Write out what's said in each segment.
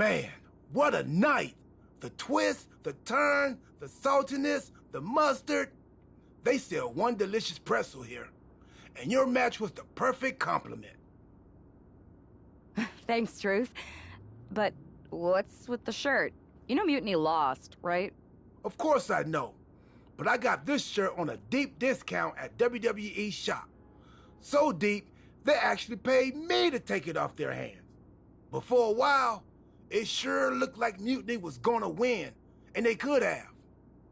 Man, what a night! The twist, the turn, the saltiness, the mustard. They sell one delicious pretzel here. And your match was the perfect compliment. Thanks, Truth. But what's with the shirt? You know Mutiny lost, right? Of course I know. But I got this shirt on a deep discount at WWE shop. So deep, they actually paid me to take it off their hands. But for a while, it sure looked like Mutiny was gonna win, and they could have.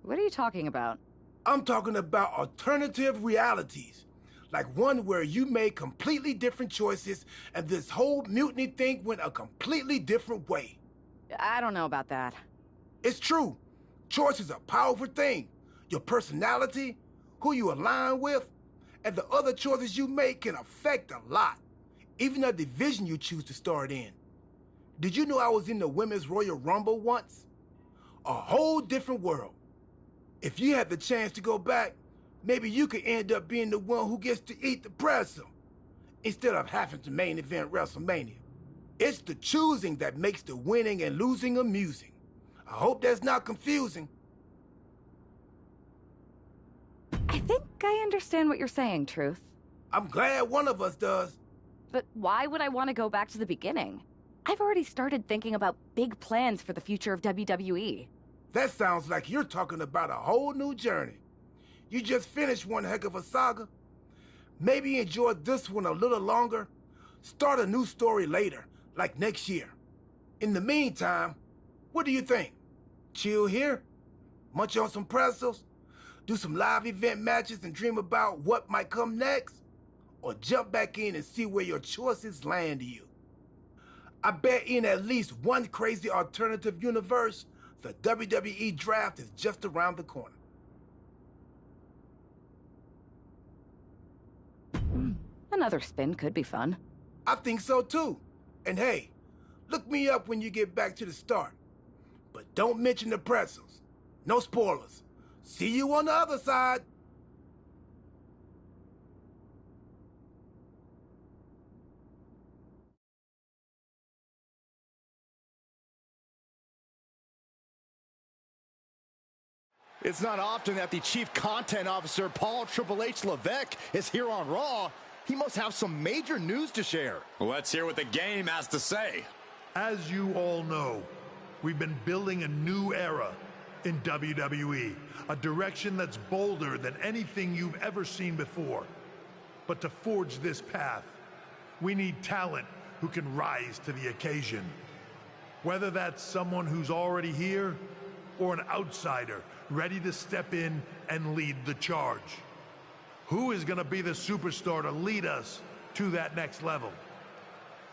What are you talking about? I'm talking about alternative realities, like one where you made completely different choices and this whole Mutiny thing went a completely different way. I don't know about that. It's true. Choice is a powerful thing. Your personality, who you align with, and the other choices you make can affect a lot, even the division you choose to start in. Did you know I was in the Women's Royal Rumble once? A whole different world. If you had the chance to go back, maybe you could end up being the one who gets to eat the pretzel, instead of having to main event WrestleMania. It's the choosing that makes the winning and losing amusing. I hope that's not confusing. I think I understand what you're saying, Truth. I'm glad one of us does. But why would I want to go back to the beginning? I've already started thinking about big plans for the future of WWE. That sounds like you're talking about a whole new journey. You just finished one heck of a saga. Maybe enjoy this one a little longer. Start a new story later, like next year. In the meantime, what do you think? Chill here? Munch on some pretzels? Do some live event matches and dream about what might come next? Or jump back in and see where your choices land you? I bet in at least one crazy alternative universe, the WWE draft is just around the corner. Another spin could be fun. I think so too. And hey, look me up when you get back to the start. But don't mention the pretzels. No spoilers. See you on the other side. It's not often that the Chief Content Officer, Paul Triple H Levesque, is here on Raw. He must have some major news to share. Let's hear what the game has to say. As you all know, we've been building a new era in WWE, a direction that's bolder than anything you've ever seen before. But to forge this path, we need talent who can rise to the occasion. Whether that's someone who's already here, or an outsider ready to step in and lead the charge. Who is gonna be the superstar to lead us to that next level?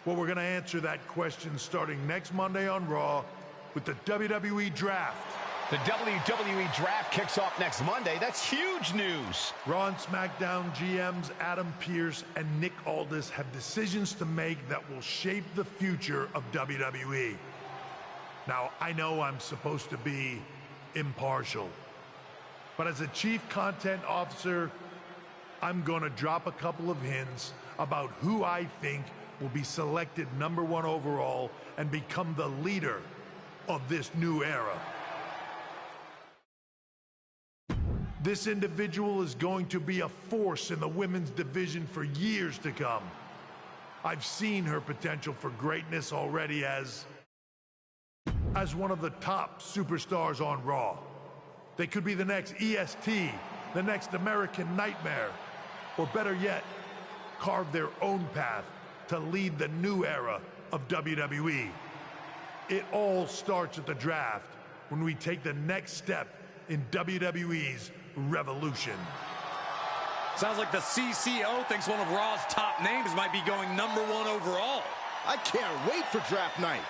Well, we're gonna answer that question starting next Monday on Raw with the WWE Draft. The WWE Draft kicks off next Monday. That's huge news. Raw and SmackDown GMs Adam Pearce and Nick Aldis have decisions to make that will shape the future of WWE. Now, I know I'm supposed to be impartial, but as a Chief Content Officer, I'm gonna drop a couple of hints about who I think will be selected #1 overall and become the leader of this new era. This individual is going to be a force in the women's division for years to come. I've seen her potential for greatness already as one of the top superstars on Raw. They could be the next EST, the next American Nightmare, or better yet, carve their own path to lead the new era of WWE. It all starts at the draft when we take the next step in WWE's revolution. Sounds like the CCO thinks one of Raw's top names might be going #1 overall. I can't wait for draft night.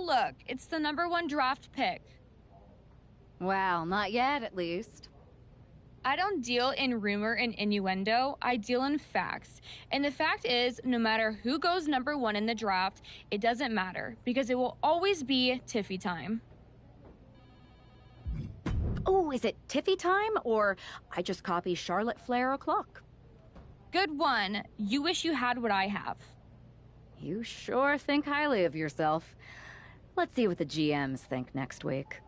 look. It's the #1 draft pick. Well, not yet, at least. I don't deal in rumor and innuendo. I deal in facts. And the fact is, no matter who goes #1 in the draft, it doesn't matter because it will always be Tiffy time. Oh, is it Tiffy time? Or I just copy Charlotte Flair o'clock? Good one. You wish you had what I have. You sure think highly of yourself. Let's see what the GMs think next week.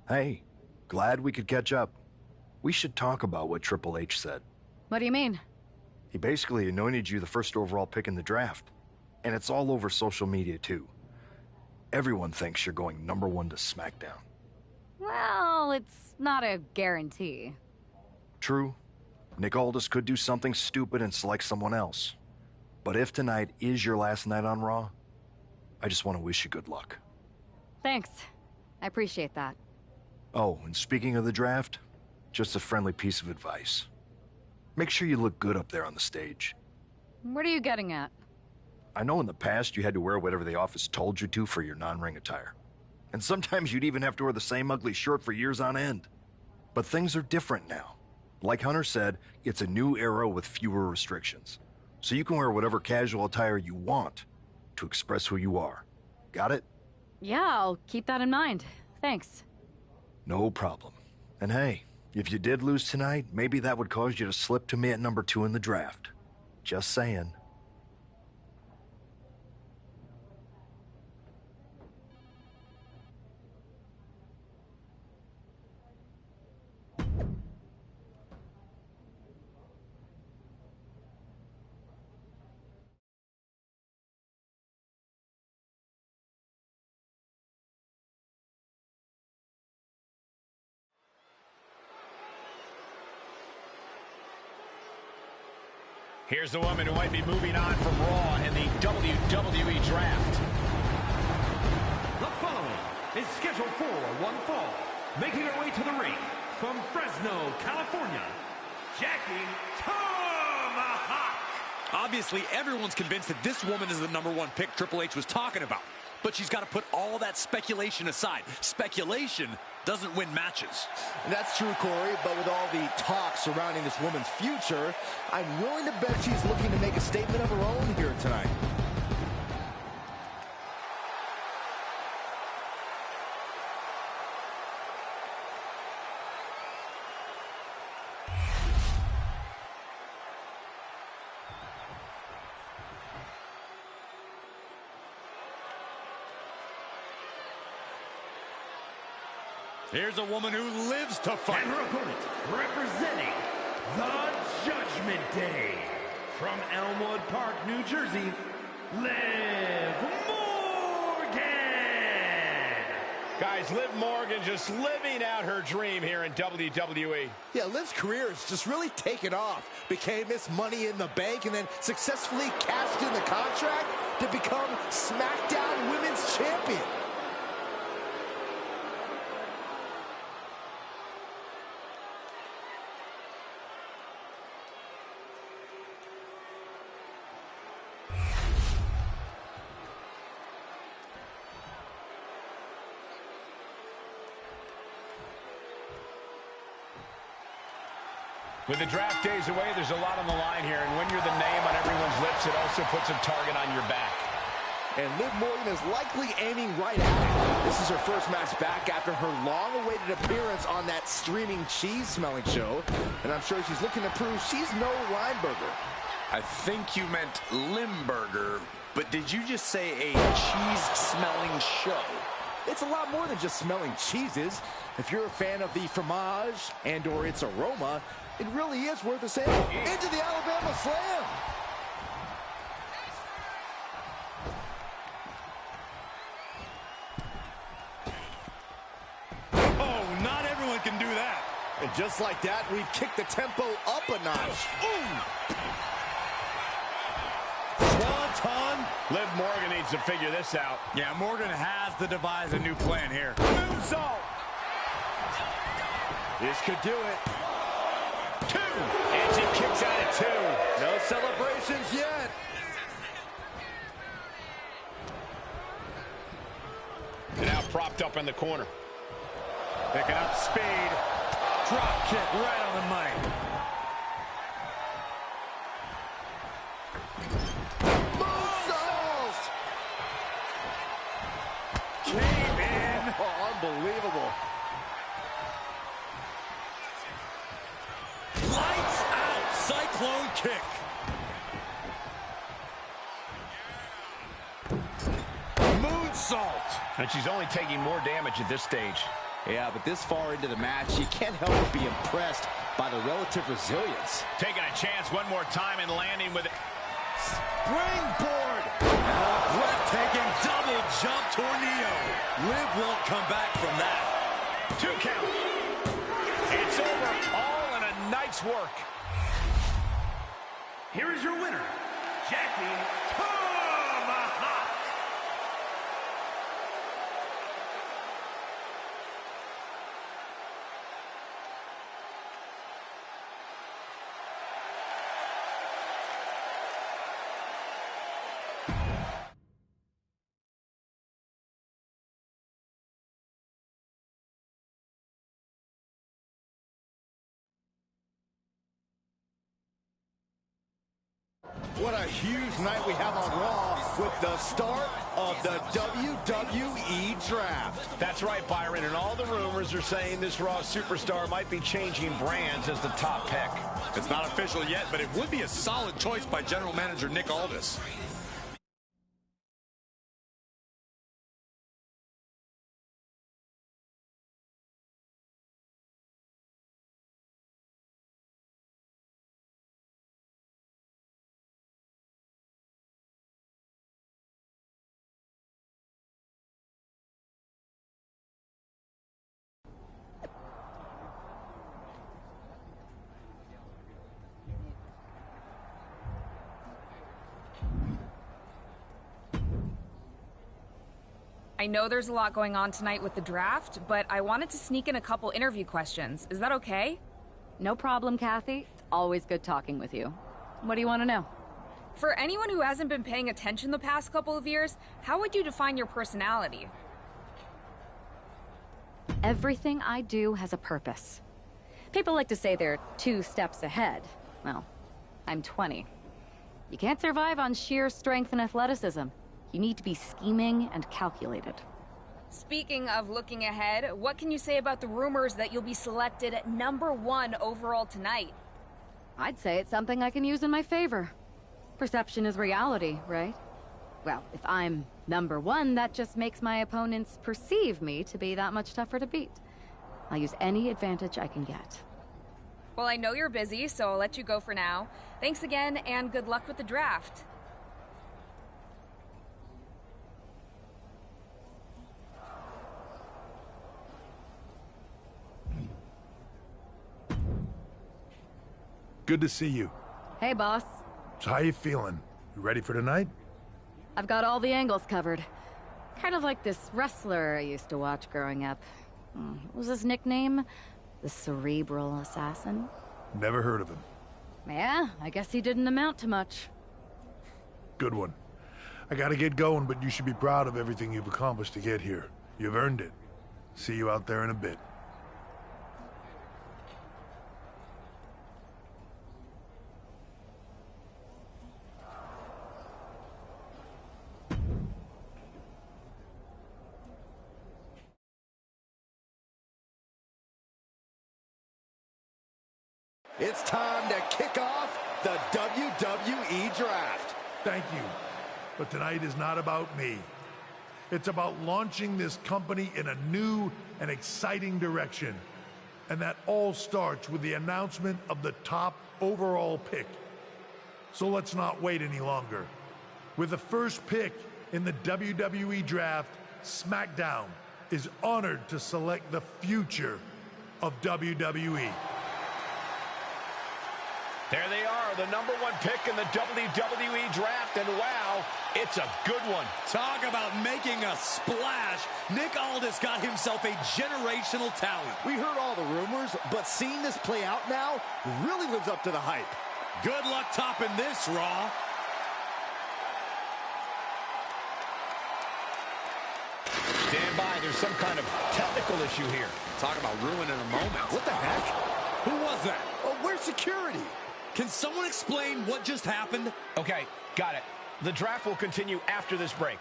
Hey, glad we could catch up. We should talk about what Triple H said. What do you mean? He basically anointed you the first overall pick in the draft. And it's all over social media, too. Everyone thinks you're going #1 to SmackDown. Well, it's not a guarantee. True. Nick Aldis could do something stupid and select someone else. But if tonight is your last night on Raw, I just want to wish you good luck. Thanks. I appreciate that. Oh, and speaking of the draft, just a friendly piece of advice. Make sure you look good up there on the stage. What are you getting at? I know in the past you had to wear whatever the office told you to for your non-ring attire. And sometimes you'd even have to wear the same ugly shirt for years on end. But things are different now. Like Hunter said, it's a new era with fewer restrictions. So you can wear whatever casual attire you want to express who you are. Got it? Yeah, I'll keep that in mind. Thanks. No problem. And hey, if you did lose tonight, maybe that would cause you to slip to me at #2 in the draft. Just saying. Here's the woman who might be moving on from Raw in the WWE Draft. The following is scheduled for one fall. Making her way to the ring from Fresno, California, Jackie Tomahawk. Obviously, everyone's convinced that this woman is the #1 pick Triple H was talking about. But she's got to put all that speculation aside. Speculation doesn't win matches. That's true, Corey, but with all the talk surrounding this woman's future, I'm willing to bet she's looking to make a statement of her own here tonight. Here's a woman who lives to fight. And her opponent, representing the Judgment Day, from Elmwood Park, New Jersey, Liv Morgan. Guys, Liv Morgan just living out her dream here in WWE. Yeah, Liv's career has just really taken off. Became Miss Money in the Bank and then successfully cashed in the contract to become SmackDown Women's Champion. With the draft days away, there's a lot on the line here, and when you're the name on everyone's lips, it also puts a target on your back. And Liv Morgan is likely aiming right at it. This is her first match back after her long-awaited appearance on that streaming cheese-smelling show, and I'm sure she's looking to prove she's no Lineburger. I think you meant Limburger, but did you just say a cheese-smelling show? It's a lot more than just smelling cheeses. If you're a fan of the fromage and or its aroma, it really is worth a sample. Into the Alabama Slam. Oh, not everyone can do that. And just like that, we've kicked the tempo up a notch. Ooh! Swanton. Liv Morgan needs to figure this out. Yeah, Morgan has to devise a new plan here. Moonsault. This could do it. 2. And she kicks out at 2. No celebrations yet. And now propped up in the corner. Picking up speed. Drop kick right on the money. Moonsault! Cave in. Oh, unbelievable. Lights out. Cyclone kick. Moonsault. And she's only taking more damage at this stage. Yeah, but this far into the match, you can't help but be impressed by the relative resilience. Taking a chance one more time and landing with it. Springboard! Breathtaking double jump tornado. Liv won't come back from that. 2 count. It's over. All in a night's work. Here is your winner, Jackie Tomahawk. What a huge night we have on Raw with the start of the WWE Draft. That's right, Byron, and all the rumors are saying this Raw superstar might be changing brands as the top pick. It's not official yet, but it would be a solid choice by General Manager Nick Aldis. I know there's a lot going on tonight with the draft, but I wanted to sneak in a couple interview questions. Is that okay? No problem, Kathy. It's always good talking with you. What do you want to know? For anyone who hasn't been paying attention the past couple of years, how would you define your personality? Everything I do has a purpose. People like to say they're 2 steps ahead. Well, I'm 20. You can't survive on sheer strength and athleticism. You need to be scheming and calculated. Speaking of looking ahead, what can you say about the rumors that you'll be selected at #1 overall tonight? I'd say it's something I can use in my favor. Perception is reality, right? Well, if I'm #1, that just makes my opponents perceive me to be that much tougher to beat. I'll use any advantage I can get. Well, I know you're busy, so I'll let you go for now. Thanks again, and good luck with the draft. Good to see you. Hey, boss. So how you feeling? You ready for tonight? I've got all the angles covered. Kind of like this wrestler I used to watch growing up. What was his nickname? The Cerebral Assassin? Never heard of him. Yeah, I guess he didn't amount to much. Good one. I gotta get going, but you should be proud of everything you've accomplished to get here. You've earned it. See you out there in a bit. It's time to kick off the WWE Draft. Thank you. But tonight is not about me. It's about launching this company in a new and exciting direction. And that all starts with the announcement of the top overall pick. So let's not wait any longer. With the first pick in the WWE Draft, SmackDown is honored to select the future of WWE. There they are, the #1 pick in the WWE Draft, and wow, it's a good one. Talk about making a splash. Nick Aldis got himself a generational talent. We heard all the rumors, but seeing this play out now really lives up to the hype. Good luck topping this, Raw. Stand by, there's some kind of technical issue here. Talk about ruining a moment. What the heck? Who was that? Oh, where's security? Can someone explain what just happened? Okay, got it. The draft will continue after this break.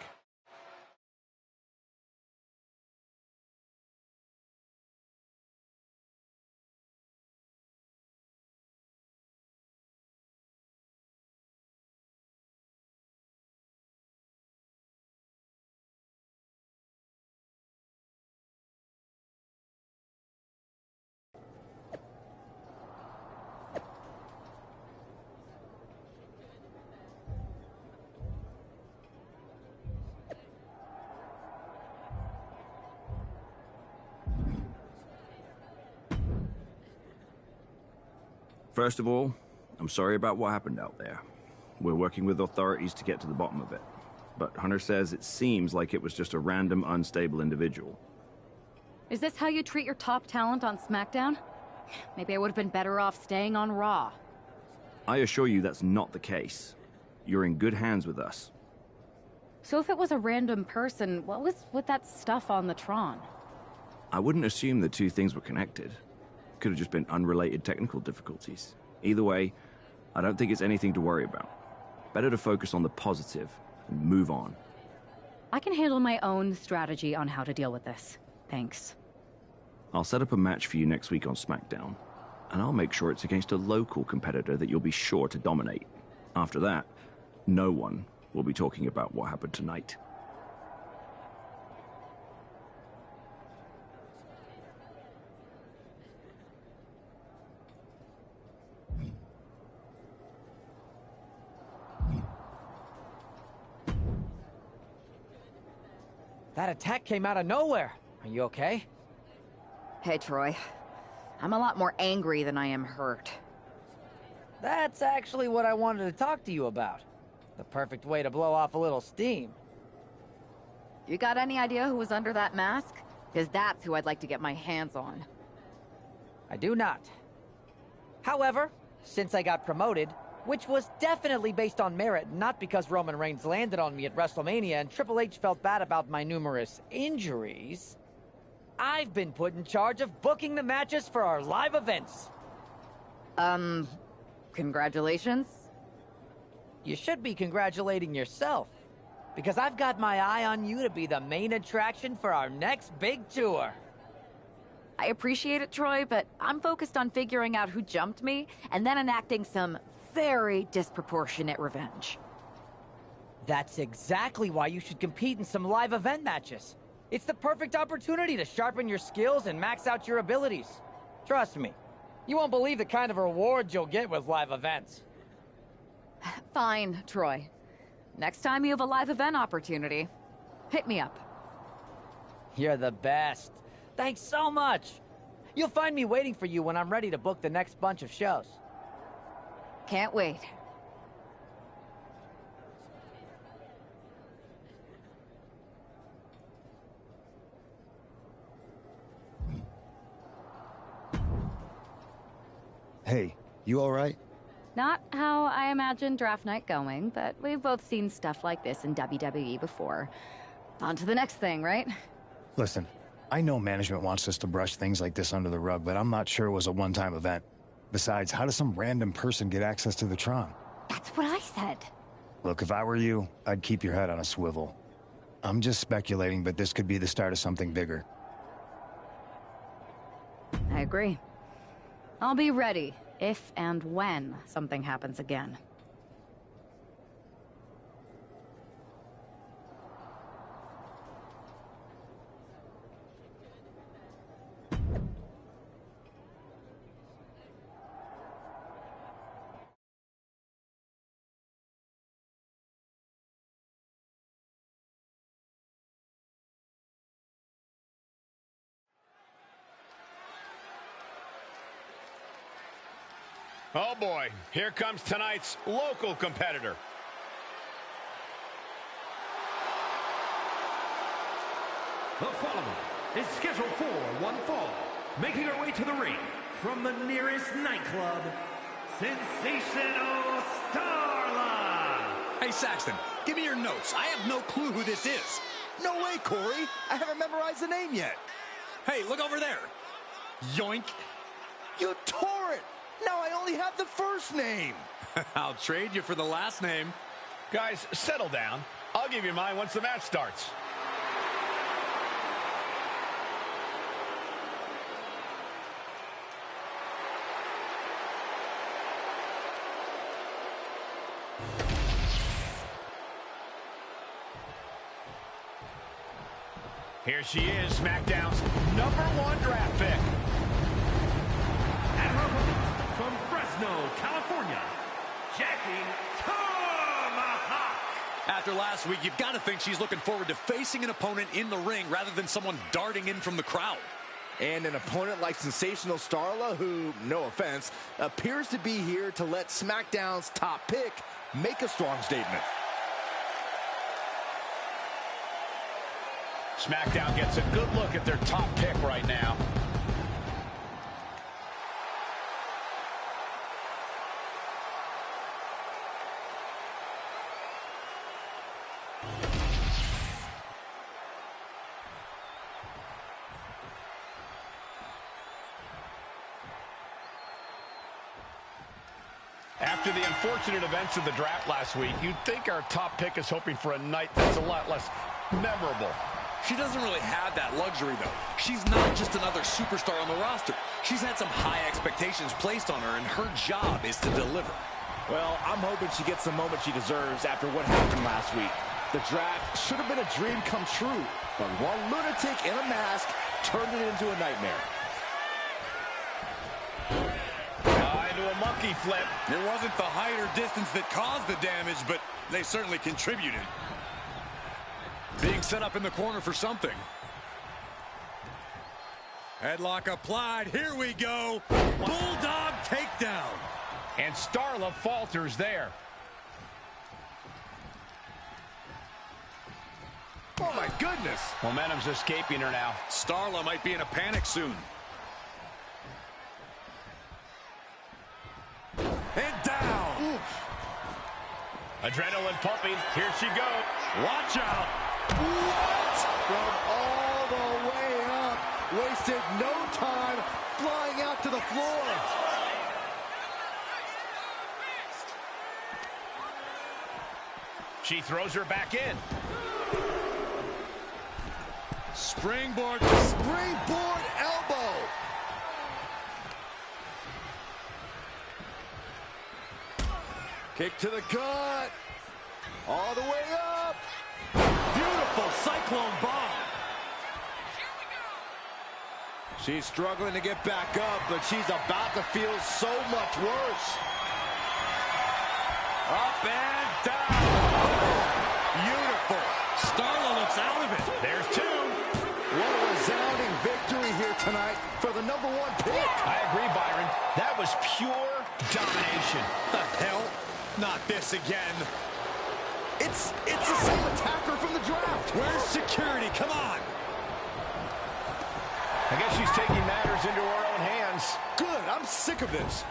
First of all, I'm sorry about what happened out there. We're working with authorities to get to the bottom of it. But Hunter says it seems like it was just a random, unstable individual. Is this how you treat your top talent on SmackDown? Maybe I would have been better off staying on Raw. I assure you that's not the case. You're in good hands with us. So if it was a random person, what was with that stuff on the Tron? I wouldn't assume the two things were connected. Could have just been unrelated technical difficulties. Either way, I don't think it's anything to worry about. Better to focus on the positive and move on. I can handle my own strategy on how to deal with this. Thanks. I'll set up a match for you next week on SmackDown, and I'll make sure it's against a local competitor that you'll be sure to dominate. After that, no one will be talking about what happened tonight. That attack came out of nowhere. Are you okay? Hey, Troy. I'm a lot more angry than I am hurt. That's actually what I wanted to talk to you about. The perfect way to blow off a little steam. You got any idea who was under that mask? Because that's who I'd like to get my hands on. I do not. However, since I got promoted, which was definitely based on merit, not because Roman Reigns landed on me at WrestleMania and Triple H felt bad about my numerous injuries, I've been put in charge of booking the matches for our live events. Congratulations? You should be congratulating yourself, because I've got my eye on you to be the main attraction for our next big tour. I appreciate it, Troy, but I'm focused on figuring out who jumped me and then enacting some very disproportionate revenge. That's exactly why you should compete in some live event matches. It's the perfect opportunity to sharpen your skills and max out your abilities. Trust me, you won't believe the kind of rewards you'll get with live events. Fine, Troy. Next time you have a live event opportunity, hit me up. You're the best. Thanks so much. You'll find me waiting for you when I'm ready to book the next bunch of shows. Can't wait. Hey, you all right? Not how I imagined draft night going, but we've both seen stuff like this in WWE before. On to the next thing, right? Listen, I know management wants us to brush things like this under the rug, but I'm not sure it was a one-time event. Besides, how does some random person get access to the Tron? That's what I said. Look, if I were you, I'd keep your head on a swivel. I'm just speculating, but this could be the start of something bigger. I agree. I'll be ready if and when something happens again. Oh boy, here comes tonight's local competitor. The following is scheduled for one fall, making her way to the ring from the nearest nightclub, Sensational Starla. Hey, Saxton, give me your notes. I have no clue who this is. No way, Corey. I haven't memorized the name yet. Hey, look over there. Yoink. You tore it. Now I only have the first name. I'll trade you for the last name. Guys, settle down. I'll give you mine once the match starts. Here she is, SmackDown's #1 draft pick. And her opponent from Fresno, California, Jackie Tomahawk. After last week, you've got to think she's looking forward to facing an opponent in the ring rather than someone darting in from the crowd. And an opponent like Sensational Starla, who, no offense, appears to be here to let SmackDown's top pick make a strong statement. SmackDown gets a good look at their top pick right now. After the unfortunate events of the draft last week, you'd think our top pick is hoping for a night that's a lot less memorable. She doesn't really have that luxury, though. She's not just another superstar on the roster. She's had some high expectations placed on her, and her job is to deliver. Well, I'm hoping she gets the moment she deserves after what happened last week. The draft should have been a dream come true, but one lunatic in a mask turned it into a nightmare. Into a monkey flip. It wasn't the height or distance that caused the damage, but they certainly contributed. Being set up in the corner for something. Headlock applied. Here we go. Bulldog takedown. And Starla falters there. Oh, my goodness. Momentum's escaping her now. Starla might be in a panic soon. And down. Oof. Adrenaline pumping. Here she goes. Watch out. What? From all the way up. Wasted no time flying out to the floor. She throws her back in. Springboard. Springboard elbow. Kick to the gut. All the way up. Beautiful cyclone bomb. She's struggling to get back up, but she's about to feel so much worse. Up and down. Beautiful. Starla looks out of it. There's two. What a resounding victory here tonight for the #1 pick. I agree, Byron. That was pure domination. The hell? Not this again. It's the same attacker from the draft. Where's security? Come on. I guess she's taking matters into her own hands. Good. I'm sick of this.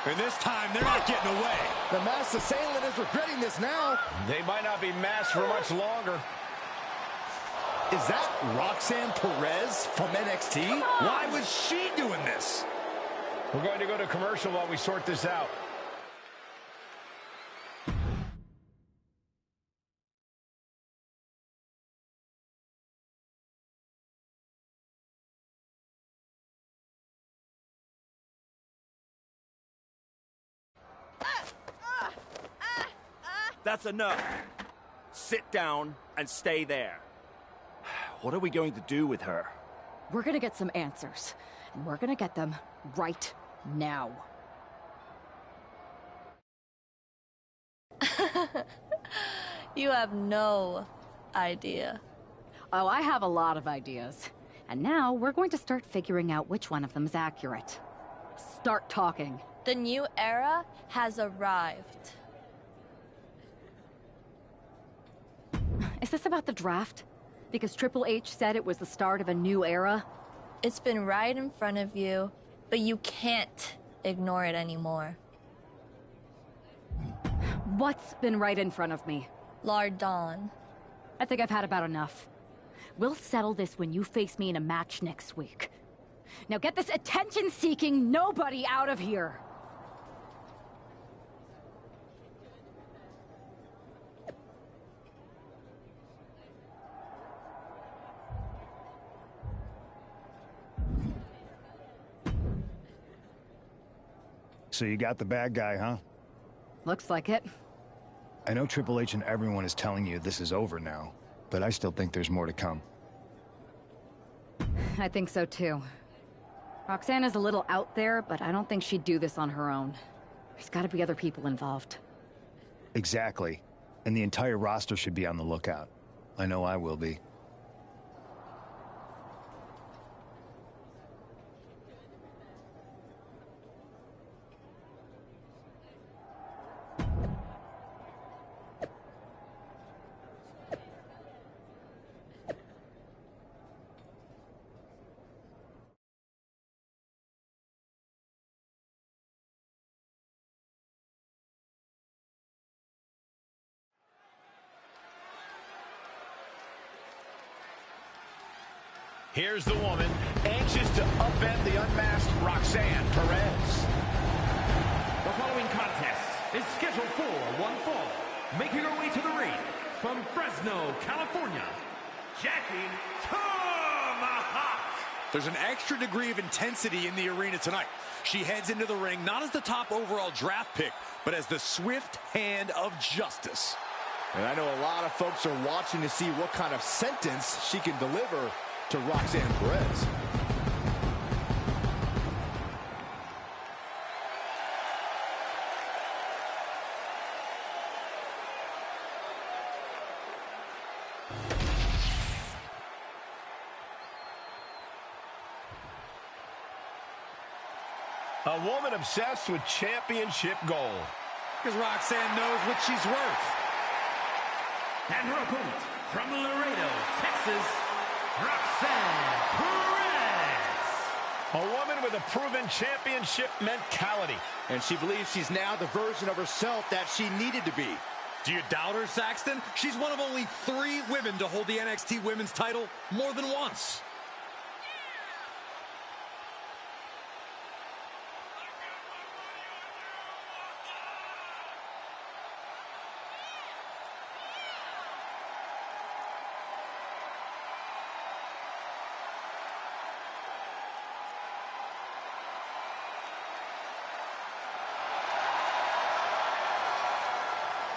And this time, they're not getting away. The masked assailant is regretting this now. They might not be masked for much longer. Is that Roxanne Perez from NXT? Why was she doing this? We're going to go to commercial while we sort this out. That's enough. Sit down and stay there. What are we going to do with her? We're gonna get some answers, and we're gonna get them right now. You have no idea. Oh, I have a lot of ideas. And now we're going to start figuring out which one of them is accurate. start talking. The new era has arrived. Is this about the draft? Because Triple H said it was the start of a new era? It's been right in front of you, but you can't ignore it anymore. What's been right in front of me? Lord Dawn. I think I've had about enough. We'll settle this when you face me in a match next week. Now get this attention-seeking nobody out of here! So you got the bad guy, huh? Looks like it. I know Triple H and everyone is telling you this is over now, but I still think there's more to come. I think so too. Roxanne is a little out there, but I don't think she'd do this on her own. There's gotta be other people involved. Exactly. And the entire roster should be on the lookout. I know I will be. Here's the woman, anxious to upend the unmasked Roxanne Perez. The following contest is scheduled for one fall. Making her way to the ring from Fresno, California, Jackie Tomahawk. There's an extra degree of intensity in the arena tonight. She heads into the ring not as the top overall draft pick, but as the swift hand of justice. And I know a lot of folks are watching to see what kind of sentence she can deliver to Roxanne Perez. A woman obsessed with championship gold. Because Roxanne knows what she's worth. And her opponent from Laredo, Texas, Roxanne Perez. A woman with a proven championship mentality. And she believes she's now the version of herself that she needed to be. Do you doubt her, Saxton? She's one of only 3 women to hold the NXT Women's title more than once.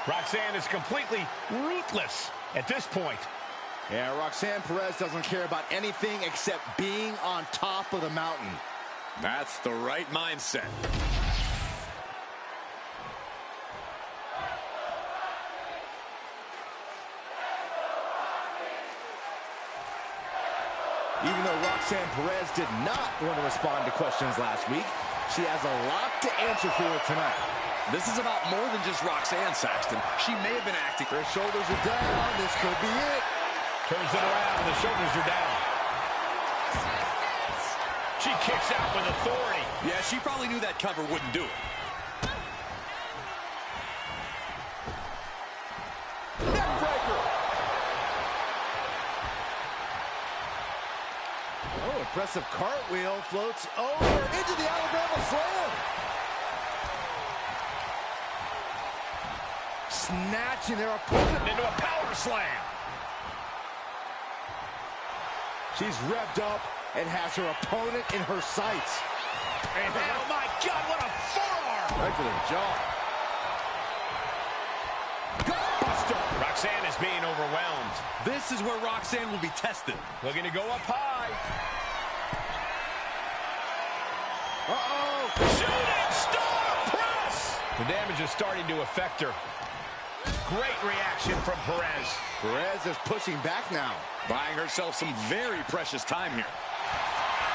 Roxanne is completely ruthless at this point. Yeah, Roxanne Perez doesn't care about anything except being on top of the mountain. That's the right mindset. Even though Roxanne Perez did not want to respond to questions last week, she has a lot to answer for tonight. This is about more than just Roxanne, Saxton. She may have been acting. Her shoulders are down. This could be it. Turns it around. The shoulders are down. She kicks out with authority. Yeah, she probably knew that cover wouldn't do it. Neckbreaker. Oh, impressive cartwheel. Floats over into the Alabama Slam. Snatching their opponent into a power slam. She's revved up and has her opponent in her sights. And oh my God, what a forearm! Right to the jaw. Gutbuster. Roxanne is being overwhelmed. This is where Roxanne will be tested. Looking to go up high. Uh-oh. Shooting star press. The damage is starting to affect her. Great reaction from Perez. Perez is pushing back now. Buying herself some very precious time here.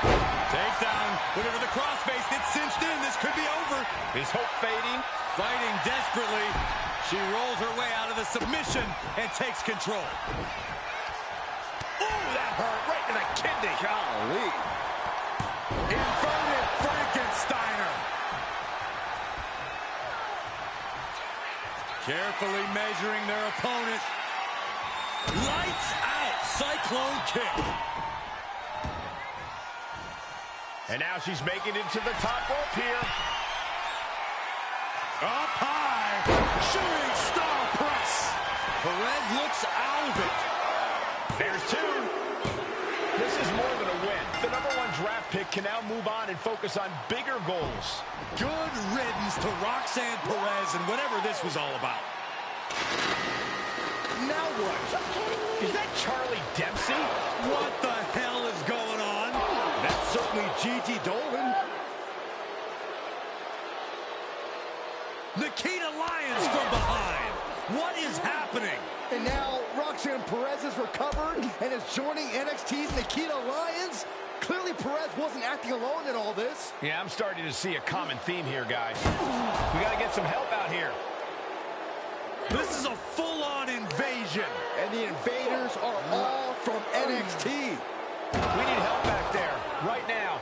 Takedown. Whenever the crossface gets cinched in, this could be over. His hope fading. Fighting desperately. She rolls her way out of the submission and takes control. Ooh, that hurt right to the kidney. Golly. Inverted Frankensteiner. Carefully measuring their opponent. Lights out. Cyclone kick. And now she's making it to the top rope here. Up high. Shooting star press. Perez looks out of it. There's two. This is more than a win. The #1 draft pick can now move on and focus on bigger goals. Good riddance to Roxanne Perez and whatever this was all about. Now what? Is that Charlie Dempsey? What the hell is going on? That's certainly Gigi Dolan. Nikita Lyons from behind. What is happening? And now Roxanne Perez is recovered and is joining NXT's Nikita Lyons. Clearly Perez wasn't acting alone in all this. Yeah, I'm starting to see a common theme here, guys. We got to get some help out here. This is a full-on invasion. And the invaders are all from NXT. We need help back there, right now.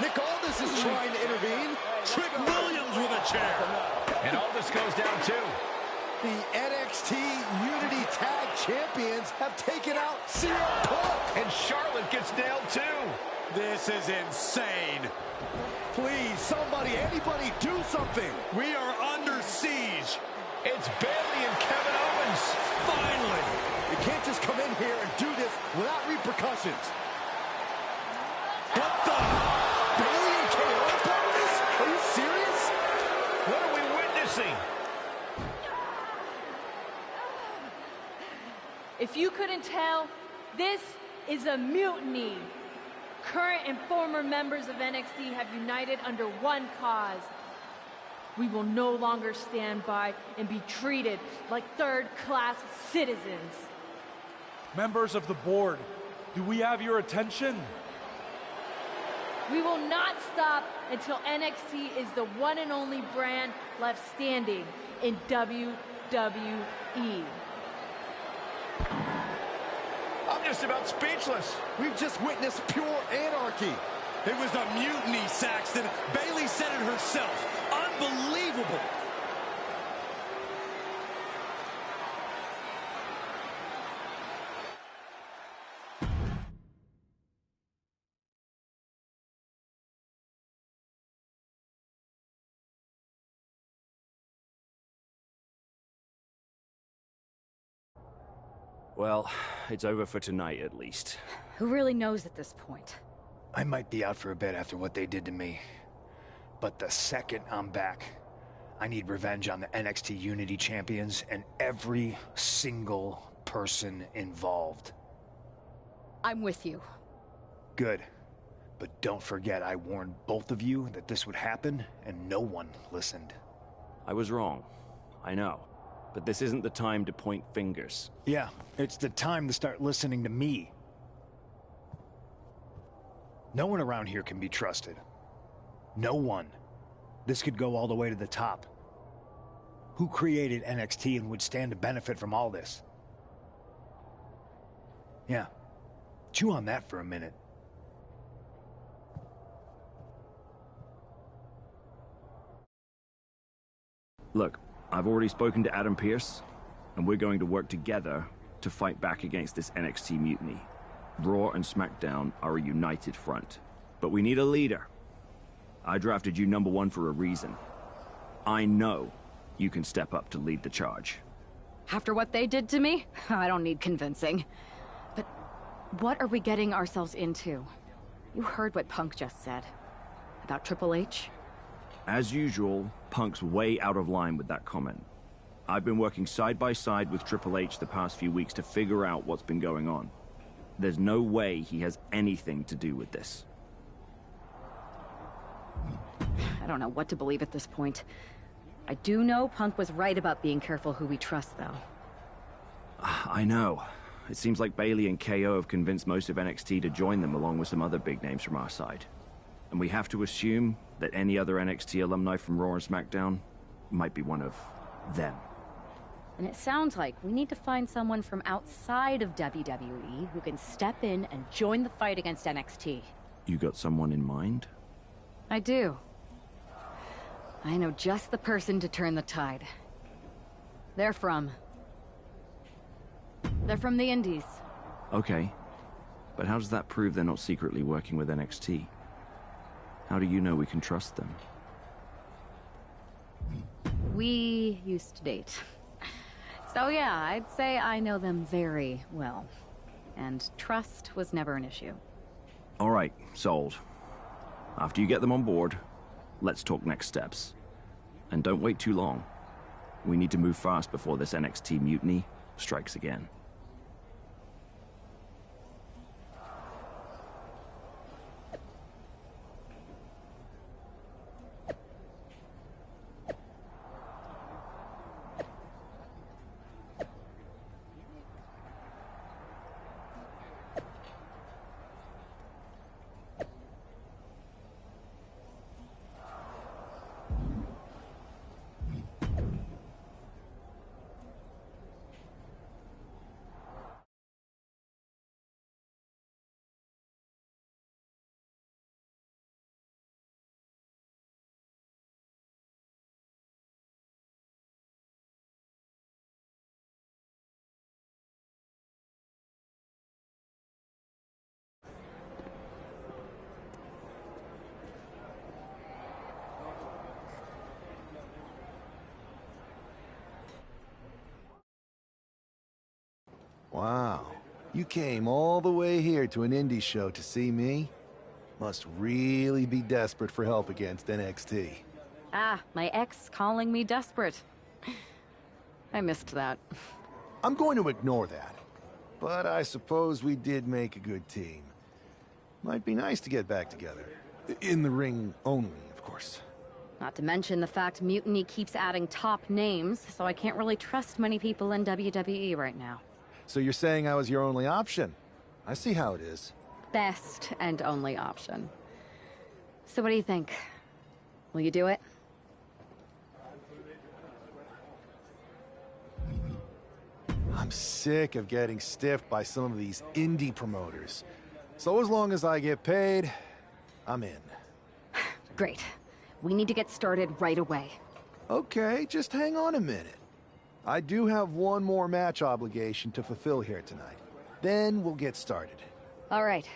Nick Aldis is trying to intervene. Trick Williams with a chair. And Aldis goes down too. The NXT Unity Tag Champions have taken out CM Punk. And Charlotte gets nailed too. This is insane. Please, somebody, anybody, do something. We are under siege. It's Bayley and Kevin Owens. Finally. You can't just come in here and do this without repercussions. What the? Bayley and KO part of this? Are you serious? What are we witnessing? If you couldn't tell, this is a mutiny. Current and former members of NXT have united under one cause. We will no longer stand by and be treated like third-class citizens. Members of the board, do we have your attention? We will not stop until NXT is the one and only brand left standing in WWE. I'm just about speechless. We've just witnessed pure anarchy. It was a mutiny, Saxton. Bayley said it herself. Unbelievable. Well, it's over for tonight at least. Who really knows at this point? I might be out for a bit after what they did to me. But the second I'm back, I need revenge on the NXT Unity Champions and every single person involved. I'm with you. Good. But don't forget I warned both of you that this would happen, and no one listened. I was wrong. I know. But this isn't the time to point fingers. Yeah, it's the time to start listening to me. No one around here can be trusted. No one. This could go all the way to the top. Who created NXT and would stand to benefit from all this? Yeah. Chew on that for a minute. Look, I've already spoken to Adam Pearce, and we're going to work together to fight back against this NXT mutiny. Raw and SmackDown are a united front. But we need a leader. I drafted you #1 for a reason. I know you can step up to lead the charge. After what they did to me, I don't need convincing. But what are we getting ourselves into? You heard what Punk just said. About Triple H? As usual, Punk's way out of line with that comment. I've been working side by side with Triple H the past few weeks to figure out what's been going on. There's no way he has anything to do with this. I don't know what to believe at this point. I do know Punk was right about being careful who we trust, though. I know. It seems like Bailey and KO have convinced most of NXT to join them along with some other big names from our side. And we have to assume that any other NXT alumni from Raw and SmackDown might be one of them. And it sounds like we need to find someone from outside of WWE who can step in and join the fight against NXT. You got someone in mind? I do. I know just the person to turn the tide. They're from the Indies. Okay. But how does that prove they're not secretly working with NXT? How do you know we can trust them? We used to date. So yeah, I'd say I know them very well. And trust was never an issue. All right, sold. After you get them on board, let's talk next steps. And don't wait too long. We need to move fast before this NXT mutiny strikes again. Wow. You came all the way here to an indie show to see me? Must really be desperate for help against NXT. Ah, my ex calling me desperate. I missed that. I'm going to ignore that. But I suppose we did make a good team. Might be nice to get back together. In the ring only, of course. Not to mention the fact Mutiny keeps adding top names, so I can't really trust many people in WWE right now. So you're saying I was your only option? I see how it is. Best and only option. So what do you think? Will you do it? I'm sick of getting stiffed by some of these indie promoters. So as long as I get paid, I'm in. Great. We need to get started right away. Okay, just hang on a minute. I do have one more match obligation to fulfill here tonight. Then we'll get started. All right.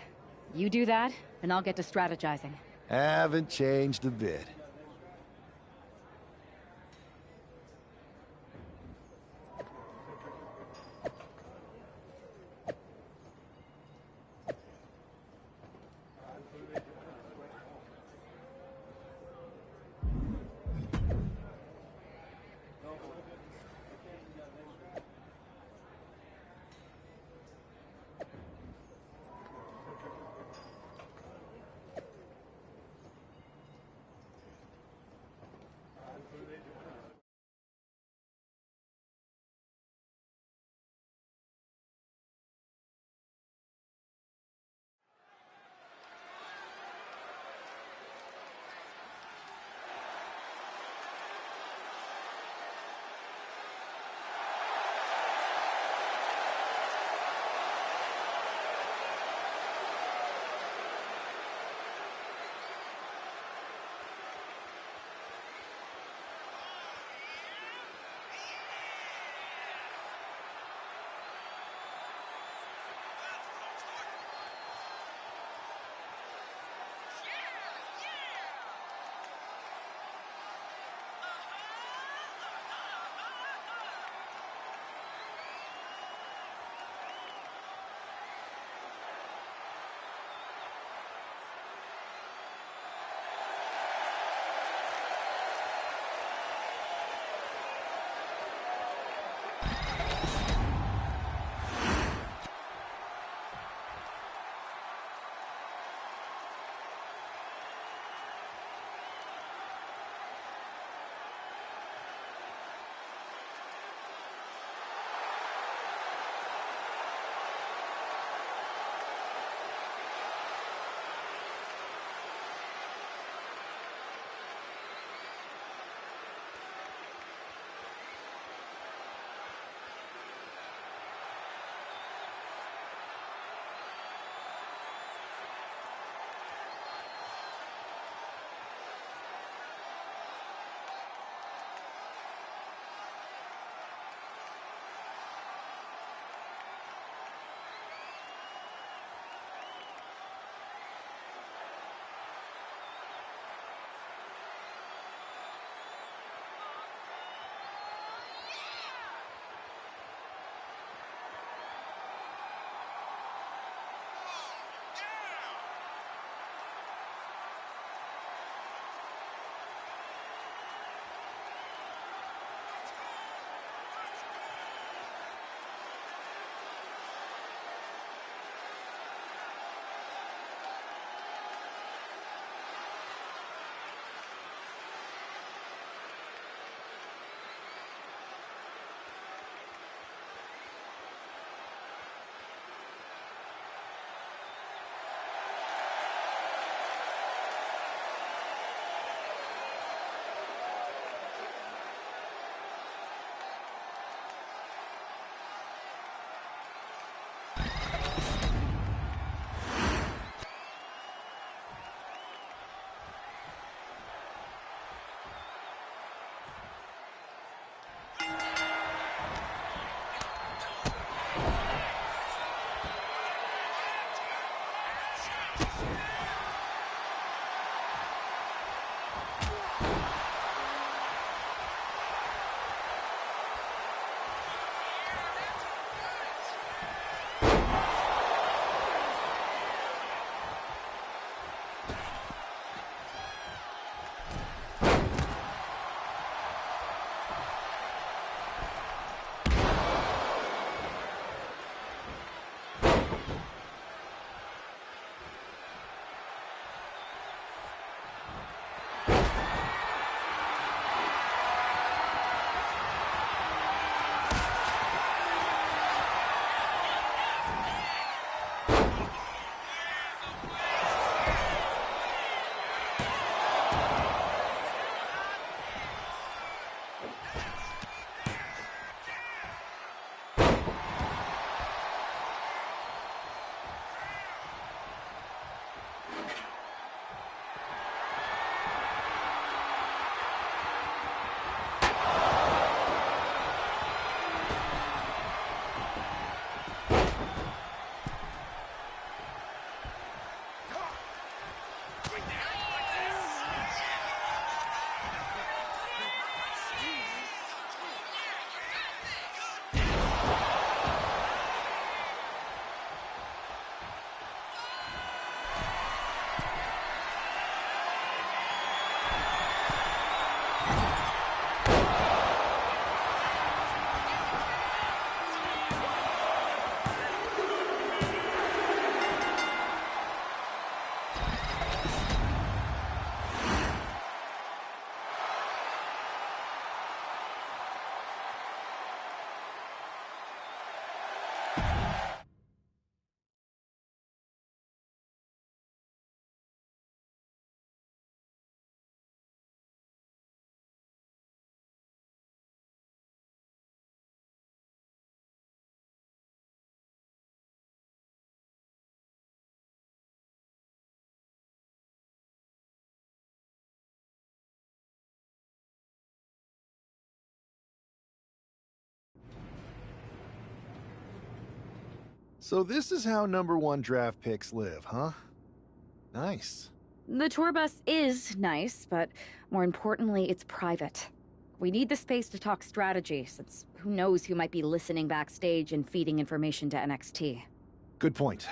You do that, and I'll get to strategizing. Haven't changed a bit. So this is how #1 draft picks live, huh? Nice. The tour bus is nice, but more importantly, it's private. We need the space to talk strategy, since who knows who might be listening backstage and feeding information to NXT. Good point.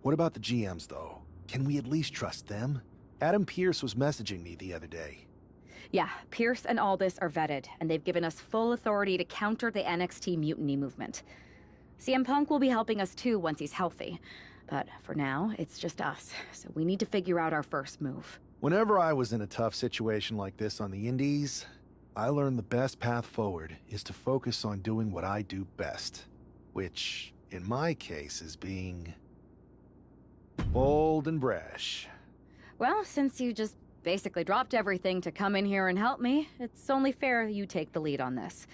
What about the GMs, though? Can we at least trust them? Adam Pearce was messaging me the other day. Yeah, Pierce and Aldis are vetted, and they've given us full authority to counter the NXT mutiny movement. CM Punk will be helping us too once he's healthy. But for now, it's just us, so we need to figure out our first move. Whenever I was in a tough situation like this on the Indies, I learned the best path forward is to focus on doing what I do best. Which, in my case, is being bold and brash. Well, since you just basically dropped everything to come in here and help me, it's only fair you take the lead on this.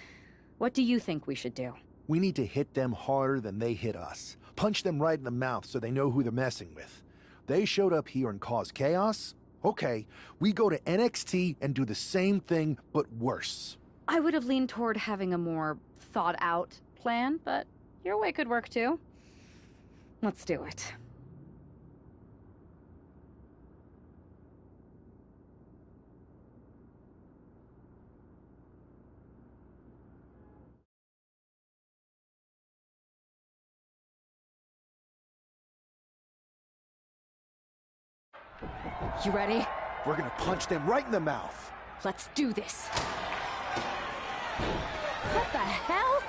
What do you think we should do? We need to hit them harder than they hit us. Punch them right in the mouth so they know who they're messing with. They showed up here and caused chaos? Okay, we go to NXT and do the same thing, but worse. I would have leaned toward having a more thought-out plan, but your way could work too. Let's do it. You ready? We're gonna punch them right in the mouth. Let's do this. What the hell?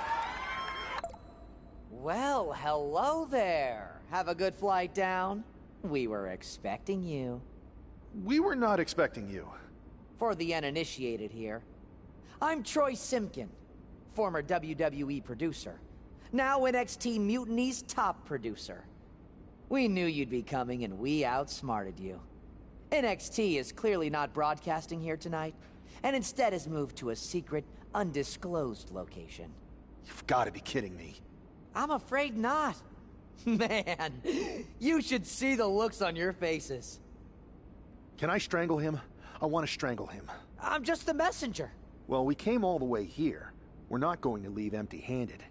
Well, hello there. Have a good flight down. We were expecting you. We were not expecting you. For the uninitiated here, I'm Troy Simkin, former WWE producer, now NXT Mutiny's top producer. We knew you'd be coming and we outsmarted you. NXT is clearly not broadcasting here tonight, and instead has moved to a secret, undisclosed location. You've got to be kidding me. I'm afraid not. Man, you should see the looks on your faces. Can I strangle him? I want to strangle him. I'm just the messenger. Well, we came all the way here. We're not going to leave empty-handed.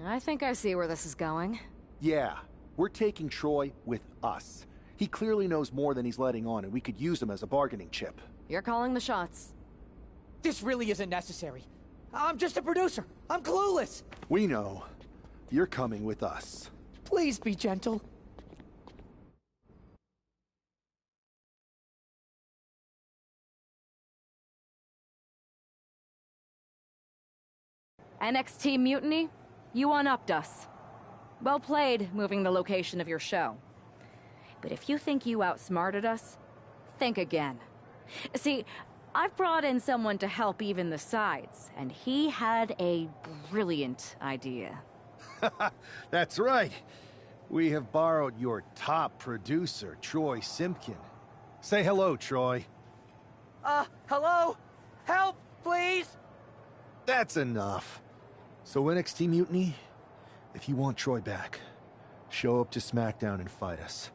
I think I see where this is going. Yeah, we're taking Troy with us. He clearly knows more than he's letting on, and we could use him as a bargaining chip. You're calling the shots. This really isn't necessary. I'm just a producer. I'm clueless. We know. You're coming with us. Please be gentle. NXT Mutiny, you one-upped us. Well played, moving the location of your show. But if you think you outsmarted us, think again. See, I've brought in someone to help even the sides, and he had a brilliant idea. That's right. We have borrowed your top producer, Troy Simpkin. Say hello, Troy. Hello? Help, please? That's enough. So NXT Mutiny, if you want Troy back, show up to SmackDown and fight us.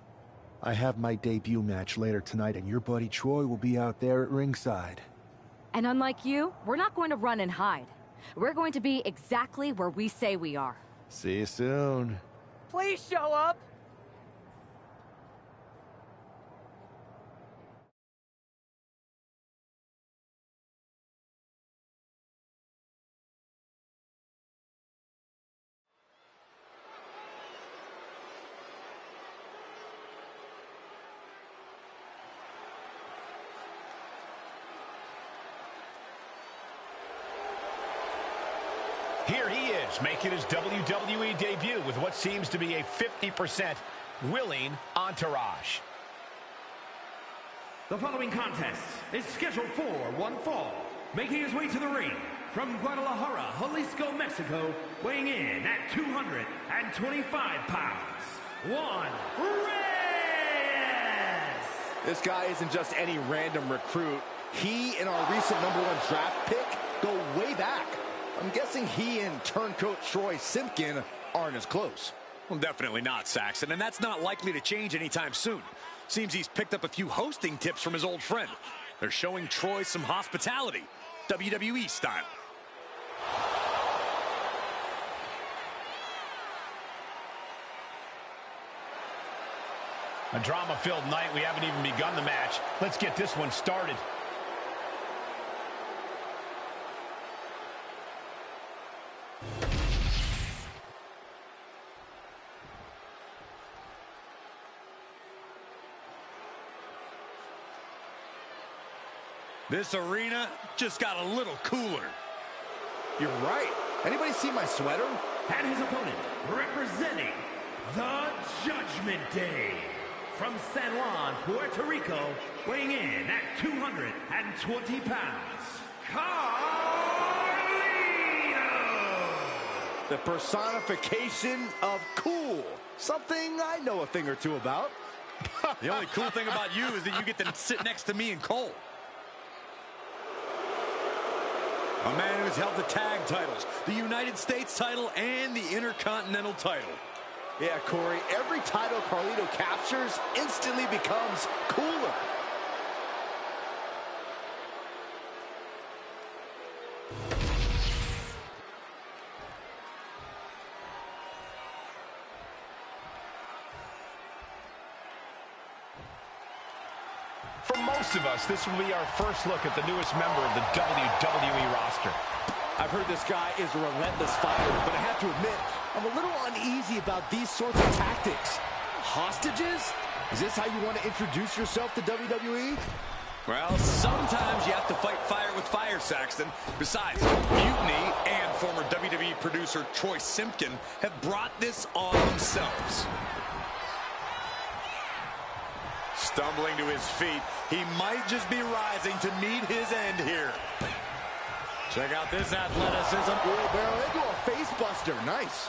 I have my debut match later tonight, and your buddy Troy will be out there at ringside. And unlike you, we're not going to run and hide. We're going to be exactly where we say we are. See you soon. Please show up! Here he is, making his WWE debut with what seems to be a 50% willing entourage. The following contest is scheduled for one fall. Making his way to the ring from Guadalajara, Jalisco, Mexico, weighing in at 225 pounds, Juan Reyes! This guy isn't just any random recruit. He and our recent #1 draft pick go way back. I'm guessing he and turncoat Troy Simpkin aren't as close. Well, definitely not, Saxon, and that's not likely to change anytime soon. Seems he's picked up a few hosting tips from his old friend. They're showing Troy some hospitality, WWE style. A drama-filled night. We haven't even begun the match. Let's get this one started. This arena just got a little cooler. You're right. Anybody see my sweater? And his opponent, representing the Judgment Day, from San Juan, Puerto Rico, weighing in at 220 pounds, Carlito! The personification of cool. Something I know a thing or two about. The only cool thing about you is that you get to sit next to me and Cole. A man who's held the tag titles, the United States title, and the Intercontinental title. Yeah, Corey, every title Carlito captures instantly becomes cooler. For most of us, this will be our first look at the newest member of the WWE roster. I've heard this guy is a relentless fighter, but I have to admit, I'm a little uneasy about these sorts of tactics. Hostages? Is this how you want to introduce yourself to WWE? Well, sometimes you have to fight fire with fire, Saxton. Besides, Mutiny and former WWE producer Troy Simpkin have brought this on themselves. Stumbling to his feet, he might just be rising to meet his end here. Check out this athleticism. Wheelbarrow into a face buster. Nice.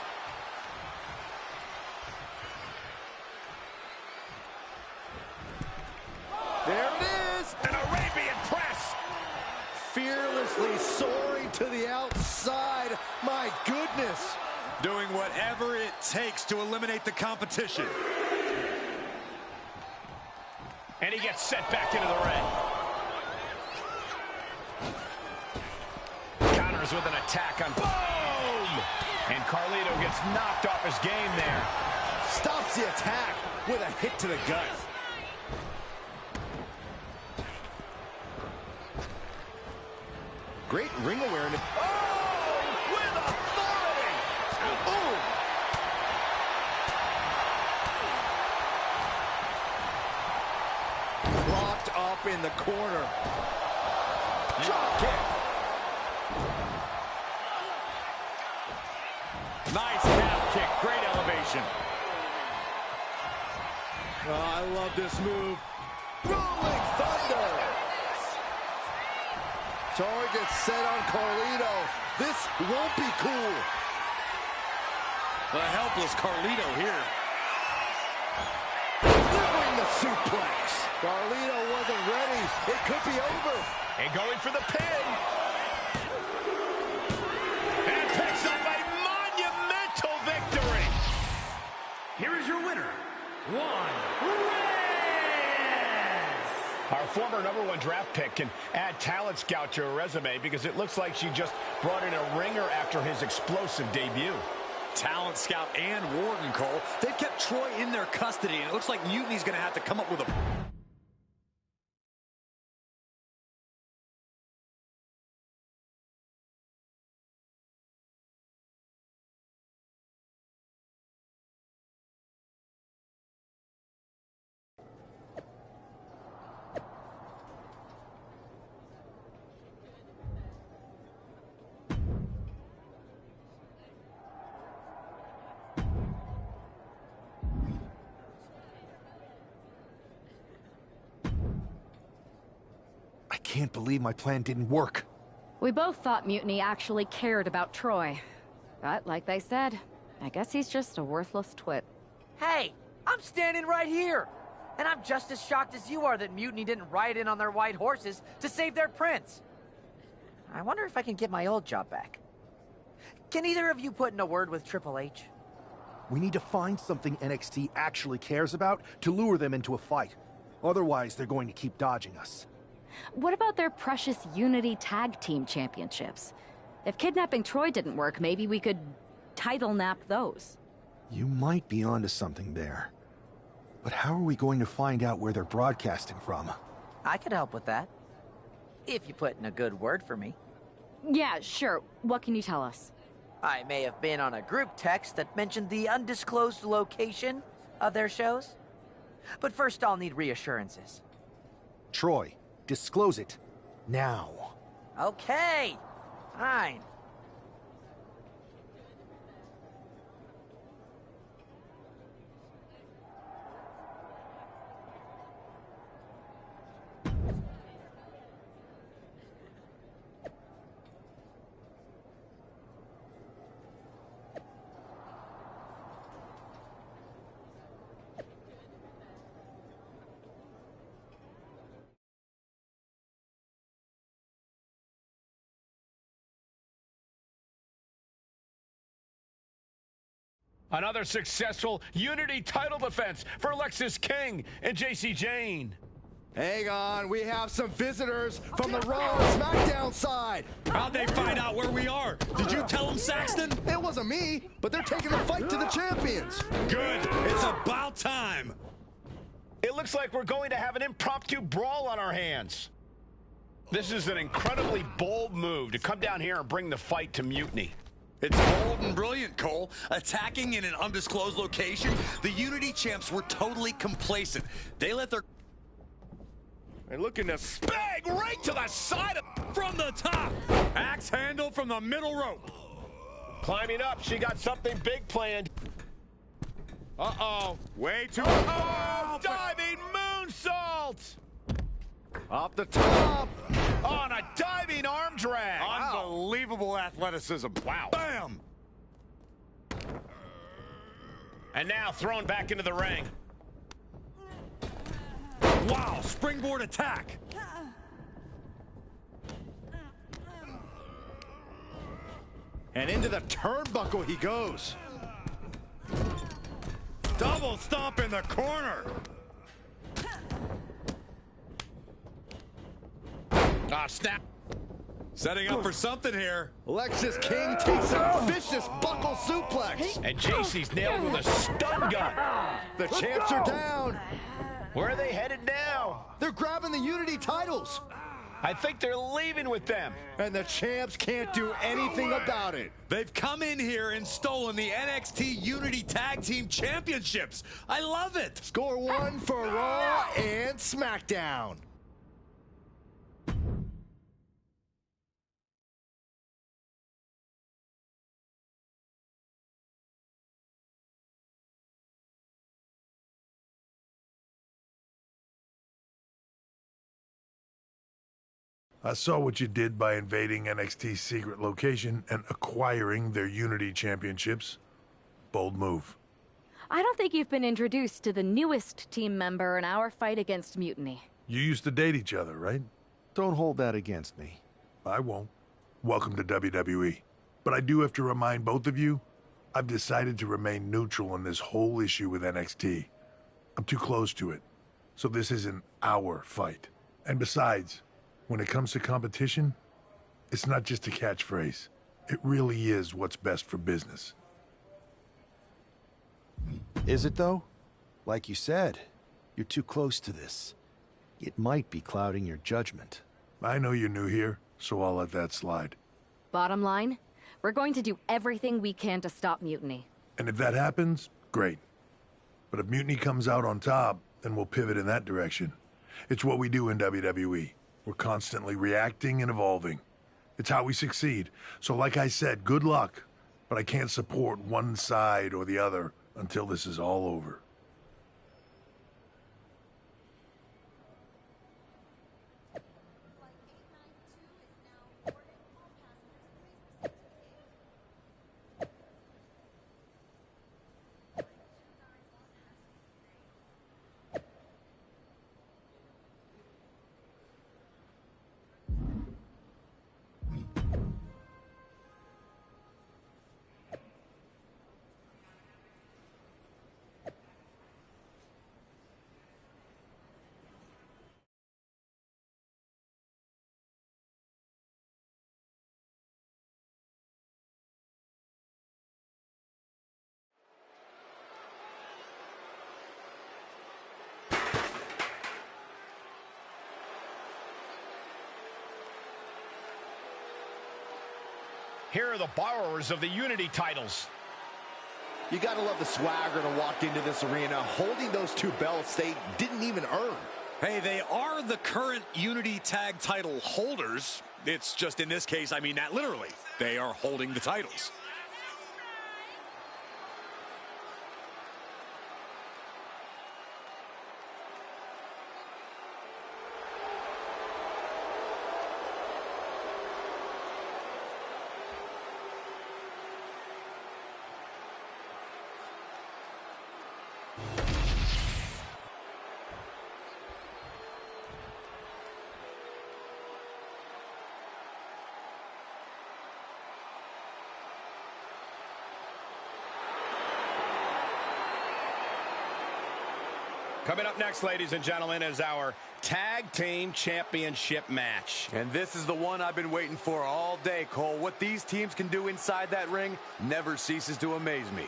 There it is. An Arabian press. Fearlessly soaring to the outside. My goodness. Doing whatever it takes to eliminate the competition. And he gets set back into the ring. Counters with an attack on... Boom! And Carlito gets knocked off his game there. Stops the attack with a hit to the gut. Great ring awareness. Oh, with authority! Ooh! Locked up in the corner. Drop kick. Nice calf kick. Great elevation. Oh, I love this move. Rolling Thunder. Target set on Carlito. This won't be cool. The helpless Carlito here. Delivering the suplex. Carlito wasn't ready. It could be over. And going for the pin. And picks up a monumental victory. Here is your winner, Our former #1 draft pick can add talent scout to her resume because it looks like she just brought in a ringer after his explosive debut. Talent scout and Warden, Cole. They've kept Troy in their custody, and it looks like Mutiny's going to have to come up with a... I can't believe my plan didn't work. We both thought Mutiny actually cared about Troy. But like they said, I guess he's just a worthless twit. Hey, I'm standing right here. And I'm just as shocked as you are that Mutiny didn't ride in on their white horses to save their prince. I wonder if I can get my old job back. Can either of you put in a word with Triple H? We need to find something NXT actually cares about to lure them into a fight. Otherwise, they're going to keep dodging us. What about their precious Unity Tag Team Championships? If kidnapping Troy didn't work, maybe we could title nap those. You might be onto something there. But how are we going to find out where they're broadcasting from? I could help with that. If you put in a good word for me. Yeah, sure. What can you tell us? I may have been on a group text that mentioned the undisclosed location of their shows. But first I'll need reassurances. Troy, disclose it. Now. Okay. Fine. Another successful Unity title defense for Lexis King and JC Jane. Hang on, we have some visitors from the Raw and SmackDown side. How'd they find out where we are? Did you tell them, Saxton? It wasn't me, but they're taking the fight to the champions. Good. It's about time. It looks like we're going to have an impromptu brawl on our hands. This is an incredibly bold move to come down here and bring the fight to Mutiny. It's bold and brilliant, Cole. Attacking in an undisclosed location, the Unity champs were totally complacent. They let their... They're looking to spag right to the side of... From the top! Axe handle from the middle rope. Climbing up, she got something big planned. Uh-oh. Way too... Oh, diving moonsault! Off the top. On a diving arm drag. Unbelievable athleticism. Wow. Bam! And now thrown back into the ring. Wow, springboard attack. And into the turnbuckle he goes. Double stomp in the corner. Ah, snap. Setting up for something here. Lexis King takes a vicious buckle suplex. And JC's nailed with a stun gun. The champs are down. Where are they headed now? They're grabbing the Unity titles. I think they're leaving with them. And the champs can't do anything about it. They've come in here and stolen the NXT Unity Tag Team Championships. I love it. Score one for Raw and SmackDown. I saw what you did by invading NXT's secret location and acquiring their Unity Championships. Bold move. I don't think you've been introduced to the newest team member in our fight against Mutiny. You used to date each other, right? Don't hold that against me. I won't. Welcome to WWE. But I do have to remind both of you, I've decided to remain neutral in this whole issue with NXT. I'm too close to it. So this isn't our fight. And besides, when it comes to competition, it's not just a catchphrase. It really is what's best for business. Is it, though? Like you said, you're too close to this. It might be clouding your judgment. I know you're new here, so I'll let that slide. Bottom line, we're going to do everything we can to stop Mutiny. And if that happens, great. But if Mutiny comes out on top, then we'll pivot in that direction. It's what we do in WWE. We're constantly reacting and evolving. It's how we succeed. So like I said, good luck. But I can't support one side or the other until this is all over. Here are the borrowers of the Unity titles. You gotta love the swagger to walk into this arena holding those two belts they didn't even earn. Hey, they are the current Unity Tag title holders. It's just in this case, I mean that literally. They are holding the titles. Coming up next, ladies and gentlemen, is our Tag Team Championship match. And this is the one I've been waiting for all day, Cole. What these teams can do inside that ring never ceases to amaze me.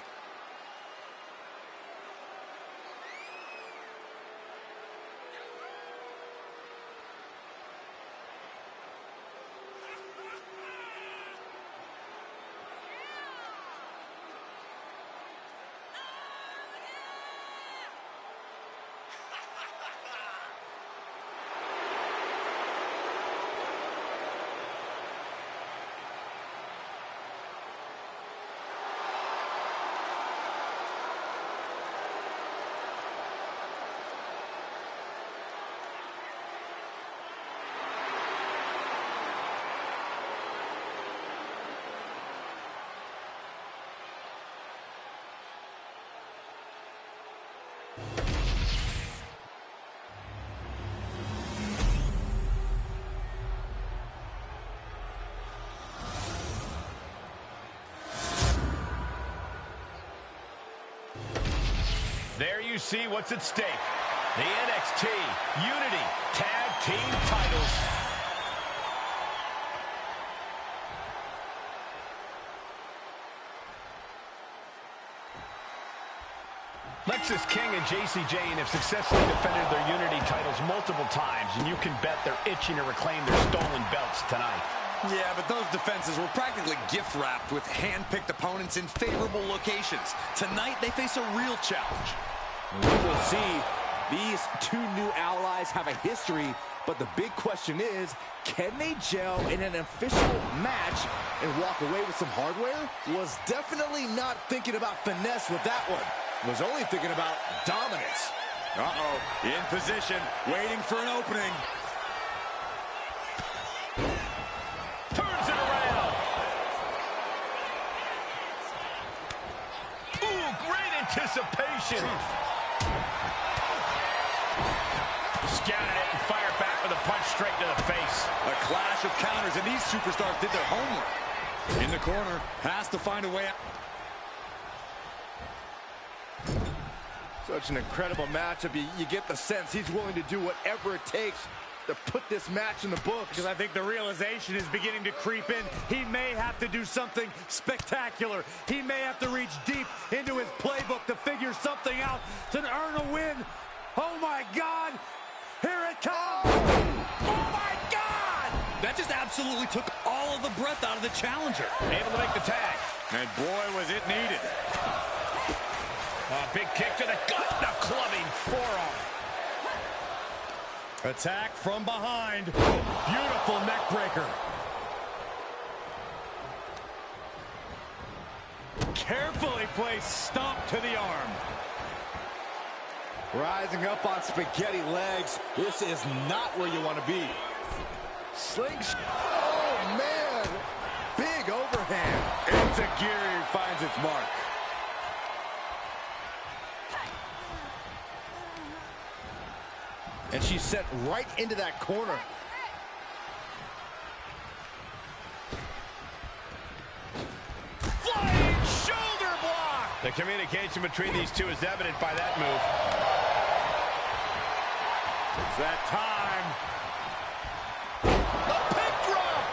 There you see what's at stake. The NXT Unity Tag Team titles. Lexis King and JC Jane have successfully defended their Unity titles multiple times, and you can bet they're itching to reclaim their stolen belts tonight. Yeah, but those defenses were practically gift-wrapped with hand-picked opponents in favorable locations. Tonight, they face a real challenge. We will see. These two new allies have a history, but the big question is, can they gel in an official match and walk away with some hardware? Was definitely not thinking about finesse with that one. Was only thinking about dominance. Uh-oh, in position, waiting for an opening. Turns it around. Ooh, great anticipation. Scouted it and fired back with a punch straight to the face. A clash of counters, and these superstars did their homework. In the corner, has to find a way out. Such an incredible matchup. You get the sense he's willing to do whatever it takes to put this match in the books. Because I think the realization is beginning to creep in. He may have to do something spectacular. He may have to reach deep into his playbook to figure something out to earn a win. Oh my God! Here it comes! Oh my God! That just absolutely took all of the breath out of the challenger. Able to make the tag. And boy, was it needed. Big kick to the gut, the clubbing forearm. Attack from behind. Beautiful neck breaker. Carefully placed stomp to the arm. Rising up on spaghetti legs. This is not where you want to be. Slingshot. Oh, man. Big overhand. It's a gear finds its mark. And she's sent right into that corner. Flying shoulder block! The communication between these two is evident by that move. It's that time. The pin drop!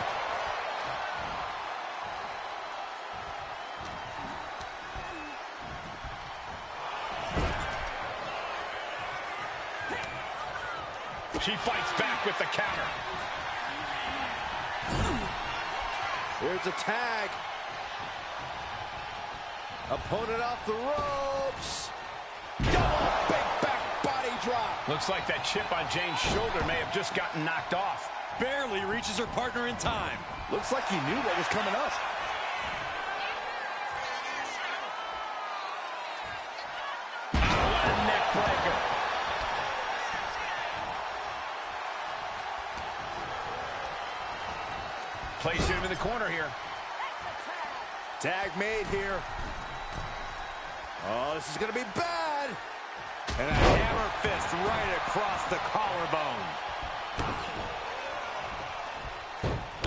She fights back with the counter. Here's a tag. Opponent off the ropes. Double big back body drop. Looks like that chip on Jane's shoulder may have just gotten knocked off. Barely reaches her partner in time. Looks like he knew what was coming up. What a neck breaker. Placing him in the corner here. Tag made here. Oh, this is going to be bad. And a hammer fist right across the collarbone.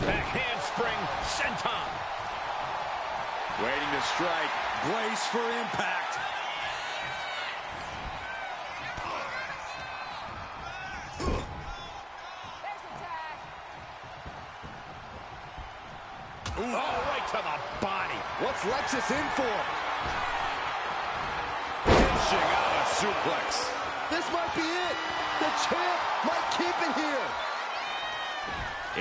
Back handspring, senton. Waiting to strike. Brace for impact. Ooh, oh, right to the body. What's Lexis in for? Dishing out a suplex. This might be it. The champ might keep it here.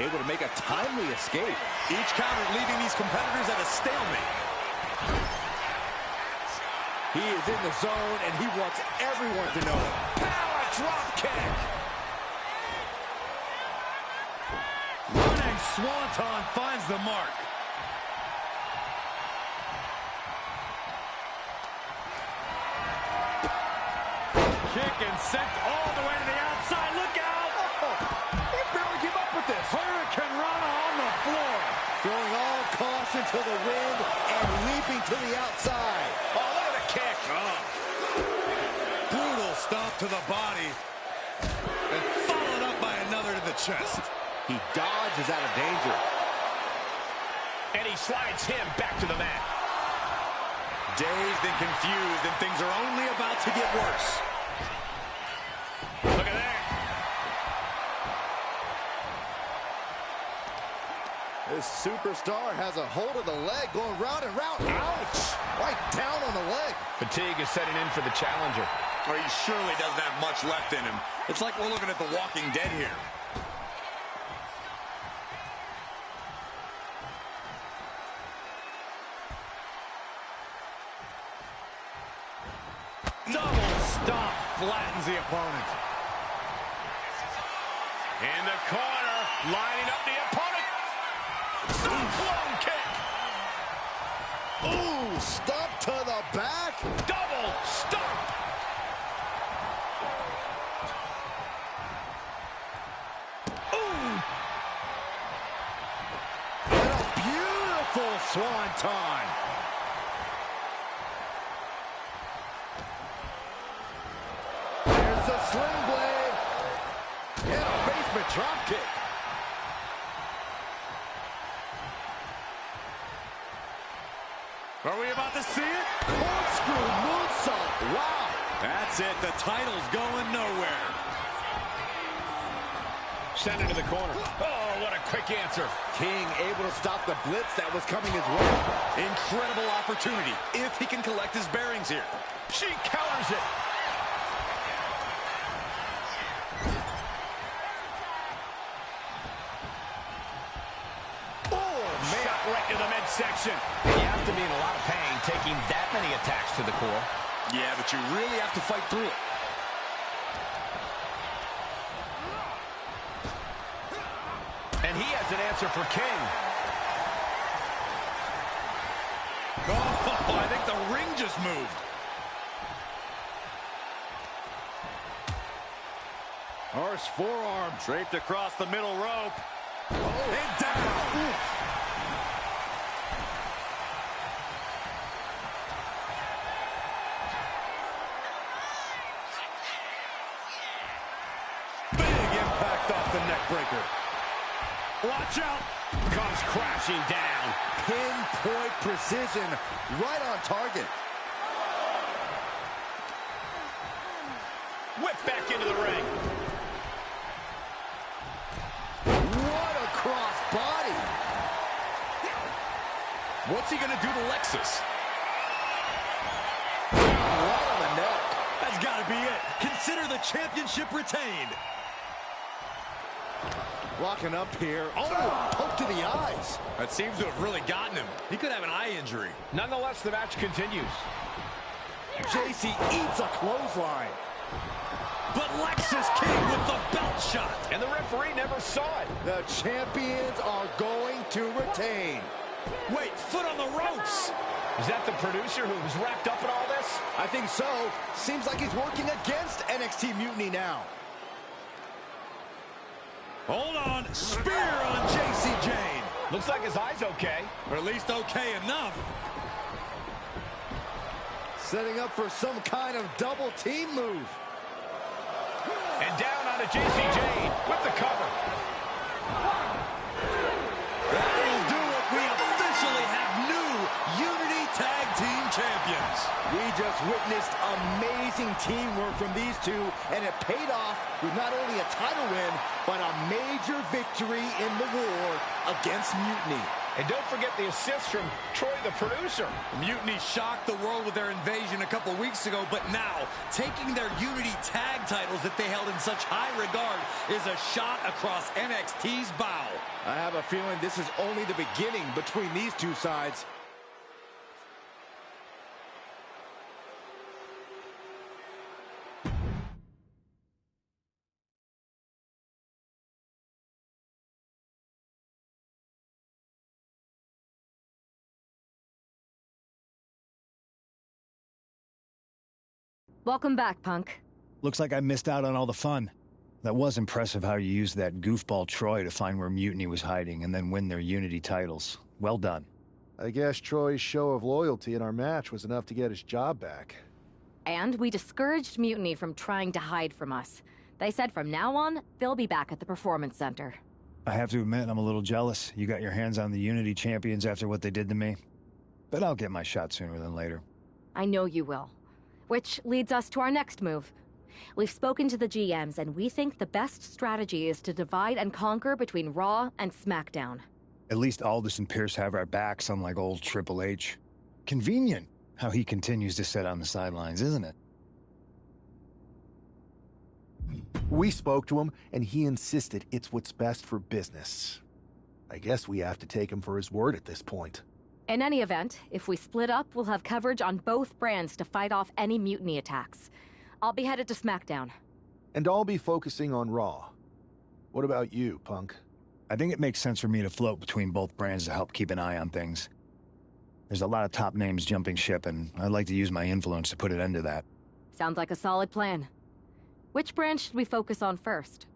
Able to make a timely escape. Each counter leaving these competitors at a stalemate. He is in the zone, and he wants everyone to know it. Power drop kick. Running swanton finds the mark. Kick and sent all the way to the outside. Look out! Oh, he barely came up with this. Hurricane Rana on the floor. Throwing all caution to the wind and leaping to the outside. Oh, look at the kick. Oh. Brutal stomp to the body. And followed up by another to the chest. He dodges out of danger. And he slides him back to the mat. Dazed and confused, and things are only about to get worse. Look at that. This superstar has a hold of the leg, going round and round. Ouch! Right down on the leg. Fatigue is setting in for the challenger. Or he surely doesn't have much left in him. It's like we're looking at The Walking Dead here. Double stomp flattens the opponent. In the corner, lining up the opponent. Cyclone kick. Ooh, stomp to the back. Double stomp. Ooh. And a beautiful swanton. There's the sling blade. And a basement drop kick. Are we about to see it? Corkscrew moonsault. Wow. That's it. The title's going nowhere. Send it to the corner. Oh, what a quick answer. King able to stop the blitz that was coming his way. Incredible opportunity if he can collect his bearings here. She counters it. Right to the midsection. You have to be in a lot of pain taking that many attacks to the core. Yeah, but you really have to fight through it. And he has an answer for King. Oh, I think the ring just moved. Horse forearm. Draped across the middle rope. Oh. And down. Ooh. Off the neck breaker. Watch out. Comes crashing down. Pinpoint precision. Right on target. Whip back into the ring. What a cross body. What's he going to do to Lexus? Right on the neck. That's got to be it. Consider the championship retained. Walking up here. Oh, poke to the eyes. That seems to have really gotten him. He could have an eye injury. Nonetheless, the match continues. JC eats a clothesline. But Lexus King with the belt shot. And the referee never saw it. The champions are going to retain. Wait, foot on the ropes. Is that the producer who's wrapped up in all this? I think so. Seems like he's working against NXT Mutiny now. Hold on. Spear on JC Jane. Looks like his eye's okay. Or at least okay enough. Setting up for some kind of double team move. And down onto JC Jane with the cover. That'll do it. We officially have new Unity Tag Team Champions. We just witnessed amazing teamwork from these two, and it paid off with not only a title win, but a major victory in the war against Mutiny. And don't forget the assist from Troy, the producer. Mutiny shocked the world with their invasion a couple weeks ago, but now, taking their Unity tag titles that they held in such high regard is a shot across NXT's bow. I have a feeling this is only the beginning between these two sides. Welcome back, Punk. Looks like I missed out on all the fun. That was impressive how you used that goofball Troy to find where Mutiny was hiding and then win their Unity titles. Well done. I guess Troy's show of loyalty in our match was enough to get his job back. And we discouraged Mutiny from trying to hide from us. They said from now on, they'll be back at the Performance Center. I have to admit, I'm a little jealous. You got your hands on the Unity champions after what they did to me. But I'll get my shot sooner than later. I know you will. Which leads us to our next move. We've spoken to the GMs, and we think the best strategy is to divide and conquer between Raw and SmackDown. At least Aldis and Pierce have our backs, unlike old Triple H. Convenient how he continues to sit on the sidelines, isn't it? We spoke to him, and he insisted it's what's best for business. I guess we have to take him for his word at this point. In any event, if we split up, we'll have coverage on both brands to fight off any mutiny attacks. I'll be headed to SmackDown. And I'll be focusing on Raw. What about you, Punk? I think it makes sense for me to float between both brands to help keep an eye on things. There's a lot of top names jumping ship, and I'd like to use my influence to put an end to that. Sounds like a solid plan. Which brand should we focus on first?